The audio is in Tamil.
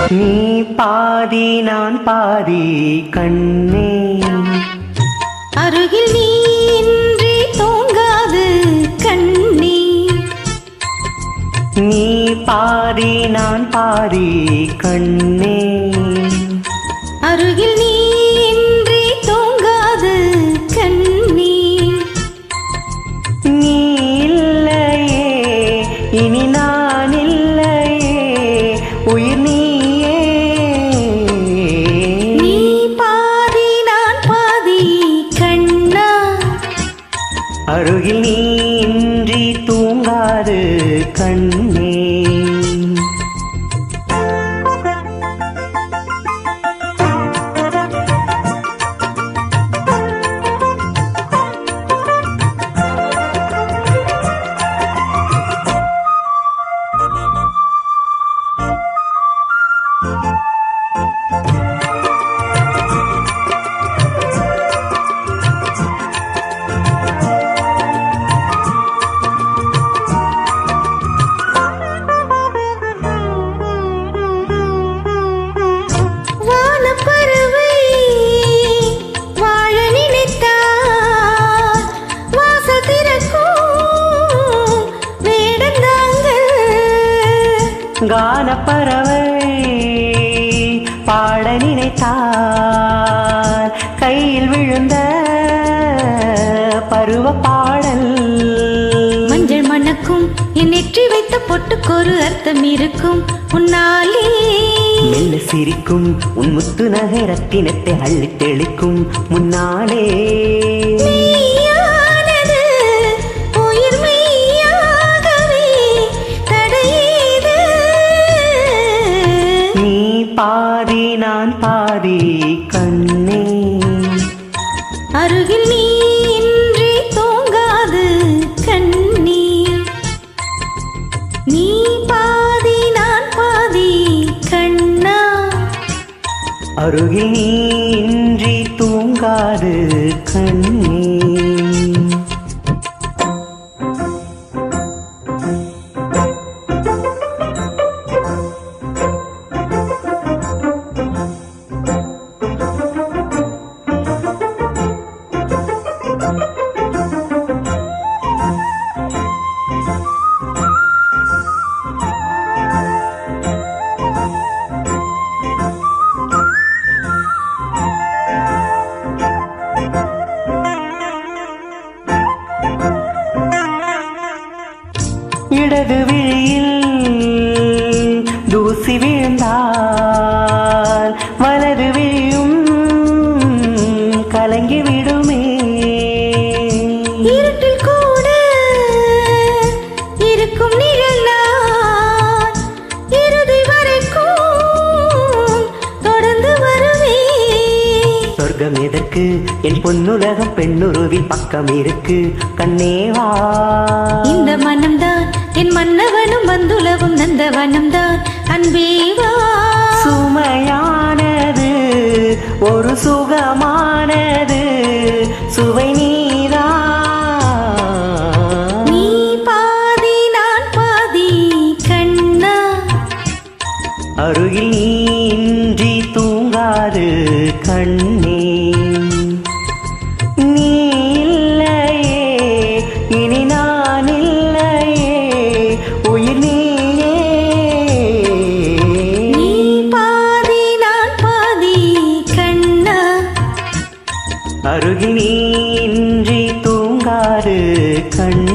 நீ பாதி நான் பாதி கண்ணே, அருகில் நீ இன்றி தூங்காது கண்ணே. நீ பாதி நான் பாதி கண்ணே, அருகில் நீ இன்றி தூங்காது கண்ணே. நீ இல்லையே இனி நான் இல்லையே, உயிர் நீயே. நீ பாதி நான் பாதி கண்ணா, அருகில் நீ இன்றி தூங்காது கண்ணே. கானப்பறவை பாட நினைத்தார், கையில் விழுந்த பருவ பாடல். மஞ்சள் மணக்கும் என் நெற்றி வைத்த பொட்டுக்கொரு அர்த்தம் இருக்கும் உன்னாலே. மெல்ல சிரிக்கும் உன் முத்து நகை ரத்தினத்தை அள்ளி தெளிக்கும் முன்னாலே. பாதி நான் பாதி கண்ணே, அருகில் நீ இன்றி தூங்காது கண்ணே. நீ பாதி நான் பாதி கண்ணா, அருகில் நீ இன்றி தூங்காது கண்ணே. இடது விழியில் தூசி விழுந்தால் வலது விழியும் கலங்கி விடுமே. இருட்டில் கூட இருக்கும் நிழலால் இறுதி வரைக்கும் தொடர்ந்து வருவே. சொர்க்கம் எதற்கு என் பொன்னுலகம் பெண்ணுருவில் பக்கம் இருக்கு கண்ணேவா. இந்த மனம்தான் என் மன்னவனும் வந்துலவும் நந்தவனம்தான் அன்பேவா. சுமையானது ஒரு சுகமானது சுவை நீரா. நீ பாதி நான் பாதி கண்ணா, அருகில் நீ இன்றி தூங்காது கண்ணே. நீ இல்லையே இனி நான் இல்லையே, உயிர் நீயே. நீ பாதி நான் பாதி கண்ணா, அருகில் நீ இன்றி தூங்காது கண்ணே.